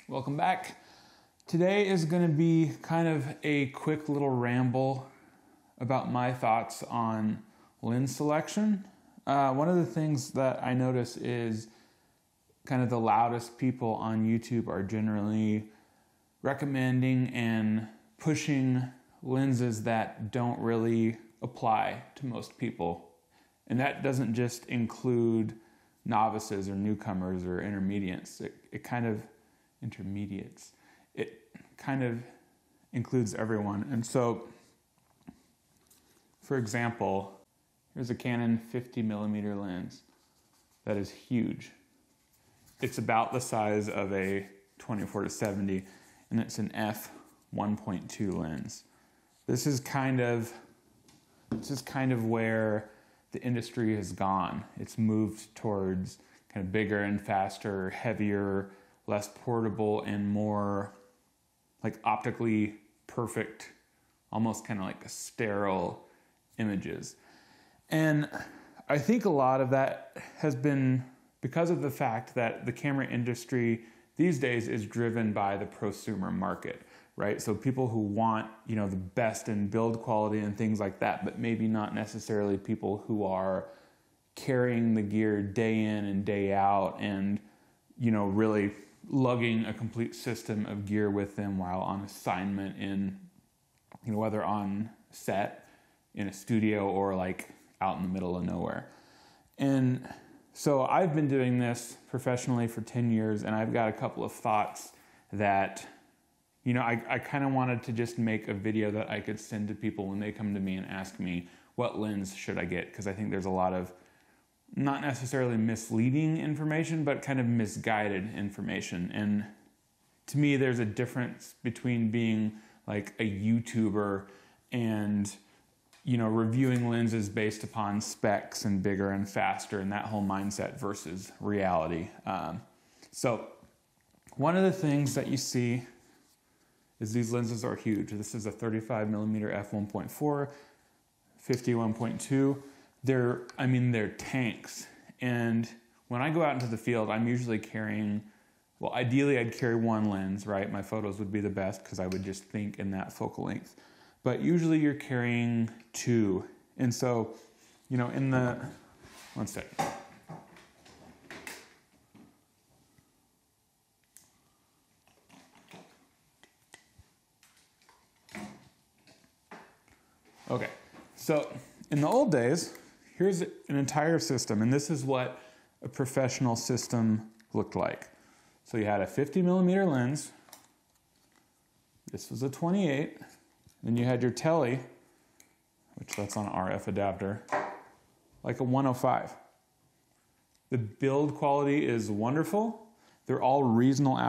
Welcome back. Today is going to be kind of a quick little ramble about my thoughts on lens selection. One of the things that I notice is kind of the loudest people on YouTube are generally recommending and pushing lenses that don't really apply to most people. And that doesn't just include novices or newcomers or intermediates. It kind of includes everyone. And so, for example, here's a Canon 50mm lens that is huge. It's about the size of a 24-70, and it's an f1.2 lens. This is kind of where the industry has gone. It's moved towards kind of bigger and faster, heavier, less portable, and more like optically perfect, almost kind of like sterile images. And I think a lot of that has been because of the fact that the camera industry these days is driven by the prosumer market, right? So people who want, the best in build quality and things like that, but maybe not necessarily people who are carrying the gear day in and day out and, really lugging a complete system of gear with them while on assignment in, whether on set, in a studio, or like out in the middle of nowhere. And so I've been doing this professionally for 10 years, and I've got a couple of thoughts that, I kind of wanted to just make a video that I could send to people when they come to me and ask me, what lens should I get? Because I think there's a lot of not necessarily misleading information, but kind of misguided information. And to me, there's a difference between being like a YouTuber and reviewing lenses based upon specs and bigger and faster and that whole mindset versus reality. So one of the things that you see is these lenses are huge. This is a 35mm f1.4, 51.2. They're tanks. And when I go out into the field, I'm usually carrying, ideally I'd carry one lens, right? My photos would be the best because I would just think in that focal length. But usually you're carrying two. And so, one sec. Okay, so in the old days, here's an entire system, and this is what a professional system looked like. So you had a 50mm lens, this was a 28, then you had your tele, which that's on RF adapter, like a 105. The build quality is wonderful. They're all reasonable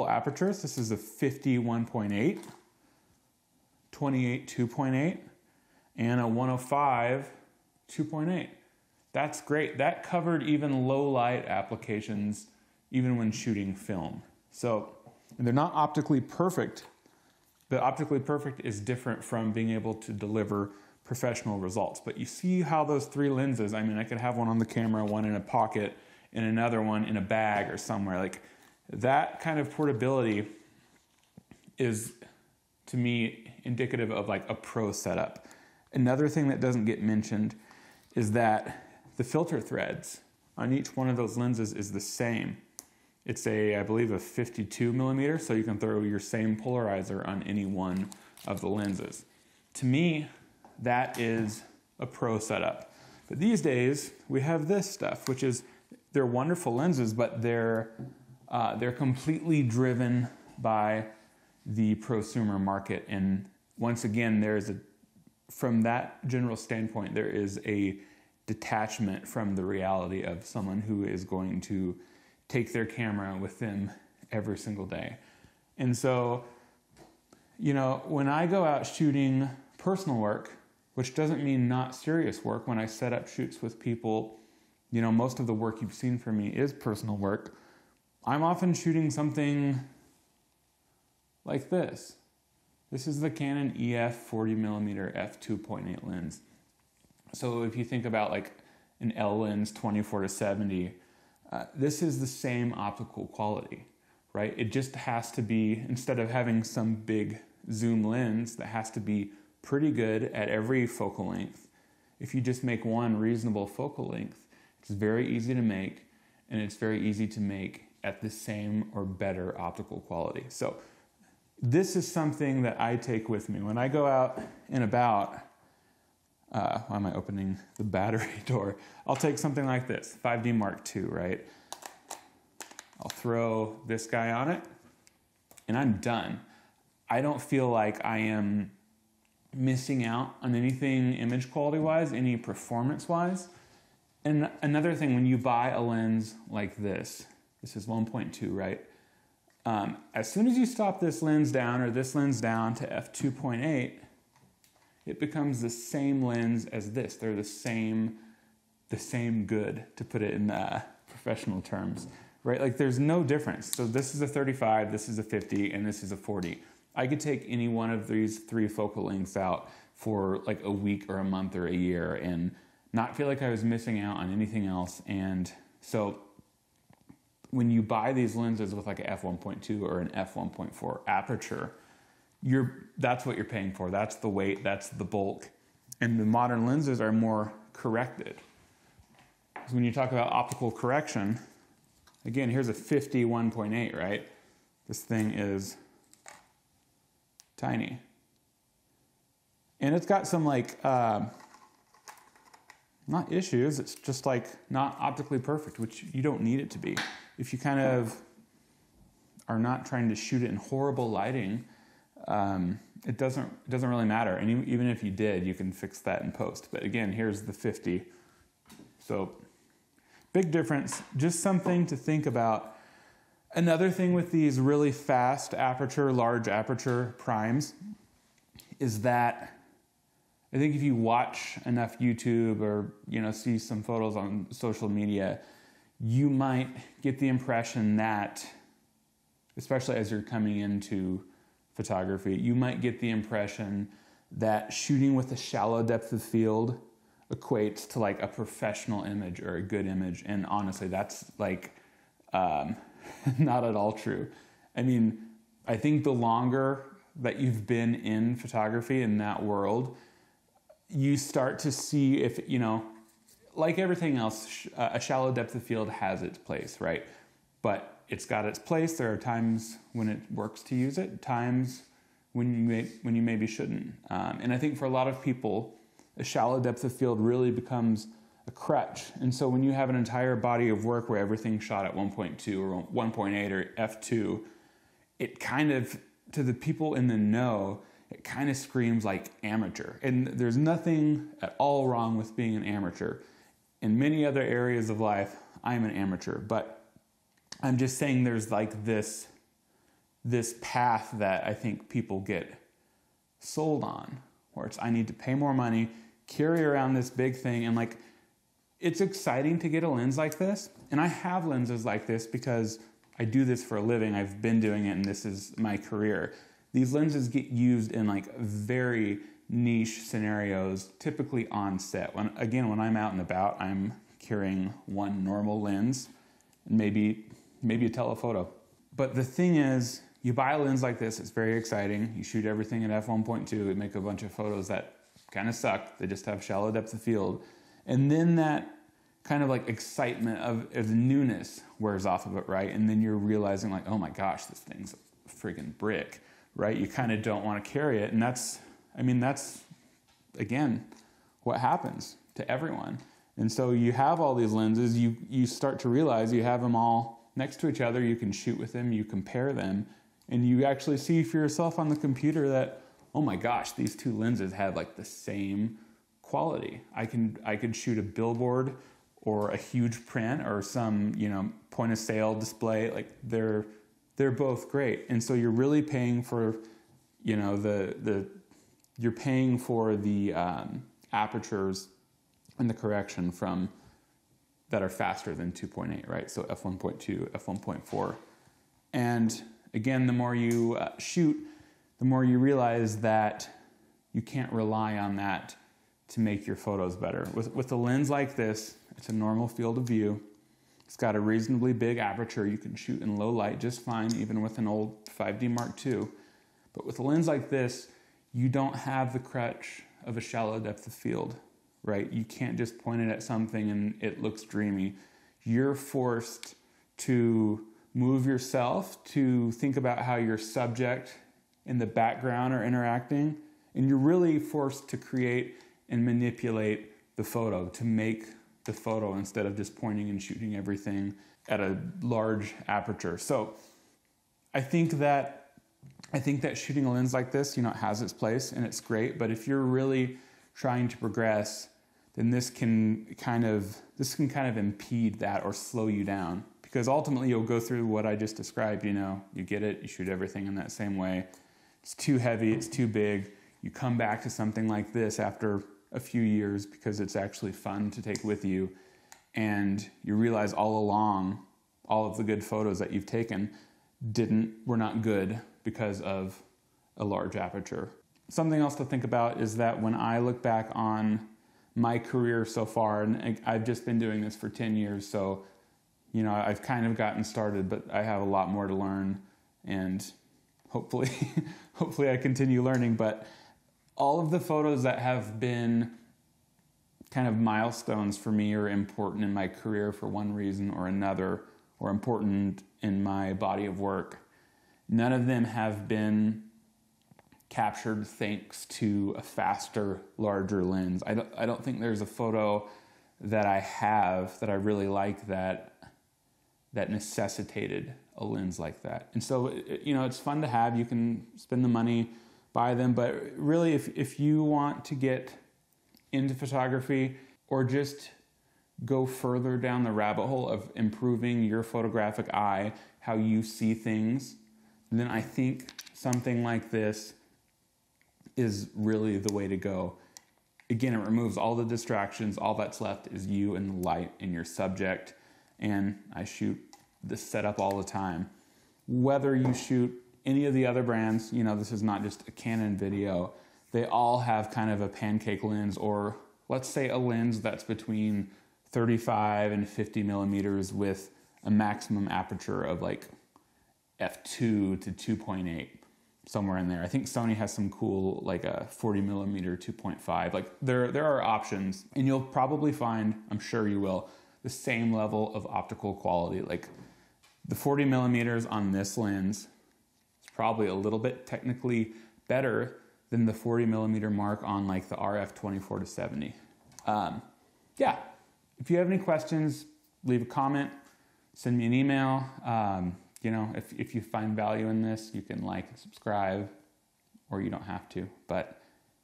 apertures. This is a 50 1.8, 28 2.8, and a 105 2.8. That's great. That covered even low light applications, even when shooting film. So they're not optically perfect, but optically perfect is different from being able to deliver professional results. But you see how those three lenses, I could have one on the camera, one in a pocket, and another one in a bag or somewhere. Like that kind of portability is, to me, indicative of like a pro setup. Another thing that doesn't get mentioned is that the filter threads on each one of those lenses is the same. It's I believe a 52mm, so you can throw your same polarizer on any one of the lenses. To me, that is a pro setup. But these days, we have this stuff, which is, they're wonderful lenses, but they're completely driven by the prosumer market. And once again, from that general standpoint, there is a detachment from the reality of someone who is going to take their camera with them every single day. And so, when I go out shooting personal work, which doesn't mean not serious work, when I set up shoots with people, most of the work you've seen from me is personal work. I'm often shooting something like this. This is the Canon EF 40mm f2.8 lens. So if you think about like an L lens 24-70, this is the same optical quality, right? It just has to be, instead of having some big zoom lens that has to be pretty good at every focal length, if you just make one reasonable focal length, it's very easy to make, and it's very easy to make at the same or better optical quality. So this is something that I take with me when I go out and about. Why am I opening the battery door? I'll take something like this, 5D Mark II, right? I'll throw this guy on it, and I'm done. I don't feel like I am missing out on anything image quality-wise, any performance-wise. And another thing, when you buy a lens like this is 1.2, right? As soon as you stop this lens down or this lens down to f2.8, it becomes the same lens as this. They're the same good, to put it in professional terms, right? Like there's no difference. So this is a 35, this is a 50, and this is a 40. I could take any one of these 3 focal lengths out for like a week or a month or a year and not feel like I was missing out on anything else. And so when you buy these lenses with like an f1.2 or an f1.4 aperture, that's what you're paying for. That's the weight, that's the bulk. And the modern lenses are more corrected. So when you talk about optical correction, again, here's a 50 1.8, right? This thing is tiny. And it's got some like, not issues, it's just like not optically perfect, which you don't need it to be. If you kind of are not trying to shoot it in horrible lighting, it doesn't really matter. And even if you did, you can fix that in post. But again, here's the 50. So big difference, just something to think about. Another thing with these really fast aperture, large aperture primes is that I think if you watch enough YouTube or see some photos on social media, you might get the impression that, especially as you're coming into photography, you might get the impression that shooting with a shallow depth of field equates to like a professional image or a good image. And honestly, that's like not at all true. I mean, I think the longer that you've been in photography in that world, you start to see if, like everything else, a shallow depth of field has its place, right? But it's got its place. There are times when it works to use it, times when you maybe shouldn't. And I think for a lot of people, a shallow depth of field really becomes a crutch. And so when you have an entire body of work where everything's shot at 1.2 or 1.8 or f2, it kind of, to the people in the know, it kind of screams like amateur. And there's nothing at all wrong with being an amateur. In many other areas of life, I'm an amateur. But I'm just saying there's like this path that I think people get sold on, where it's I need to pay more money, carry around this big thing, and like it's exciting to get a lens like this. And I have lenses like this because I do this for a living. I've been doing it, and this is my career. These lenses get used in like very niche scenarios, typically on set. When I'm out and about, I'm carrying one normal lens and maybe a telephoto. But the thing is, you buy a lens like this, it's very exciting. You shoot everything at f1.2, you make a bunch of photos that kind of suck. They just have shallow depth of field. And then that kind of like excitement of the newness wears off of it, right? And then you're realizing like, oh my gosh, this thing's a friggin' brick, right? You kind of don't want to carry it. And that's, again, what happens to everyone. And so you have all these lenses, you start to realize you have them all next to each other, you can shoot with them, you compare them, and you actually see for yourself on the computer that, oh my gosh, these two lenses have like the same quality. I could shoot a billboard or a huge print or some, point of sale display. Like they're both great. And so you're really paying for, you're paying for the apertures and the correction from that are faster than 2.8, right? So f1.2, f1.4. And again, the more you shoot, the more you realize that you can't rely on that to make your photos better. With a lens like this, it's a normal field of view. It's got a reasonably big aperture. You can shoot in low light just fine, even with an old 5D Mark II. But with a lens like this, you don't have the crutch of a shallow depth of field, right? You can't just point it at something and it looks dreamy. You're forced to move yourself, to think about how your subject in the background are interacting, and you're really forced to create and manipulate the photo, to make the photo instead of just pointing and shooting everything at a large aperture. So I think that shooting a lens like this, you know, it has its place and it's great, but if you're really trying to progress, then this can kind of impede that or slow you down, because ultimately you'll go through what I just described. You know, you get it, you shoot everything in that same way. It's too heavy, it's too big. You come back to something like this after a few years because it's actually fun to take with you, and you realize all along all of the good photos that you've taken were not good because of a large aperture. Something else to think about is that when I look back on my career so far, and I've just been doing this for 10 years, so you know, I've kind of gotten started, but I have a lot more to learn, and hopefully I continue learning. But all of the photos that have been kind of milestones for me or important in my career for one reason or another, or important in my body of work, none of them have been captured thanks to a faster, larger lens. I don't think there's a photo that I have that I really like that necessitated a lens like that. And so, you know, it's fun to have. You can spend the money, buy them, but really if you want to get into photography or just go further down the rabbit hole of improving your photographic eye, how you see things, then I think something like this is really the way to go. Again, it removes all the distractions. All that's left is you and the light and your subject. And I shoot this setup all the time. Whether you shoot any of the other brands, you know, this is not just a Canon video. They all have kind of a pancake lens, or let's say a lens that's between 35 and 50 millimeters with a maximum aperture of like f2 to 2.8, somewhere in there. I think Sony has some cool, like a 40 millimeter 2.5. Like there are options, and you'll probably find, I'm sure you will, the same level of optical quality. Like the 40 millimeters on this lens is probably a little bit technically better than the 40 millimeter mark on like the RF 24-70. Yeah, if you have any questions, leave a comment, send me an email. You know, if you find value in this, you can like and subscribe, or you don't have to. But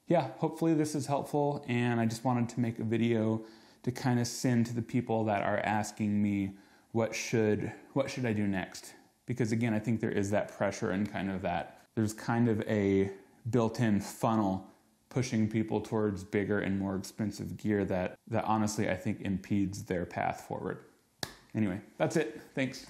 yeah, hopefully this is helpful, and I just wanted to make a video to kind of send to the people that are asking me, what should I do next? Because again, I think there is that pressure and kind of that, there's kind of a built-in funnel pushing people towards bigger and more expensive gear that honestly I think impedes their path forward. Anyway, that's it. Thanks.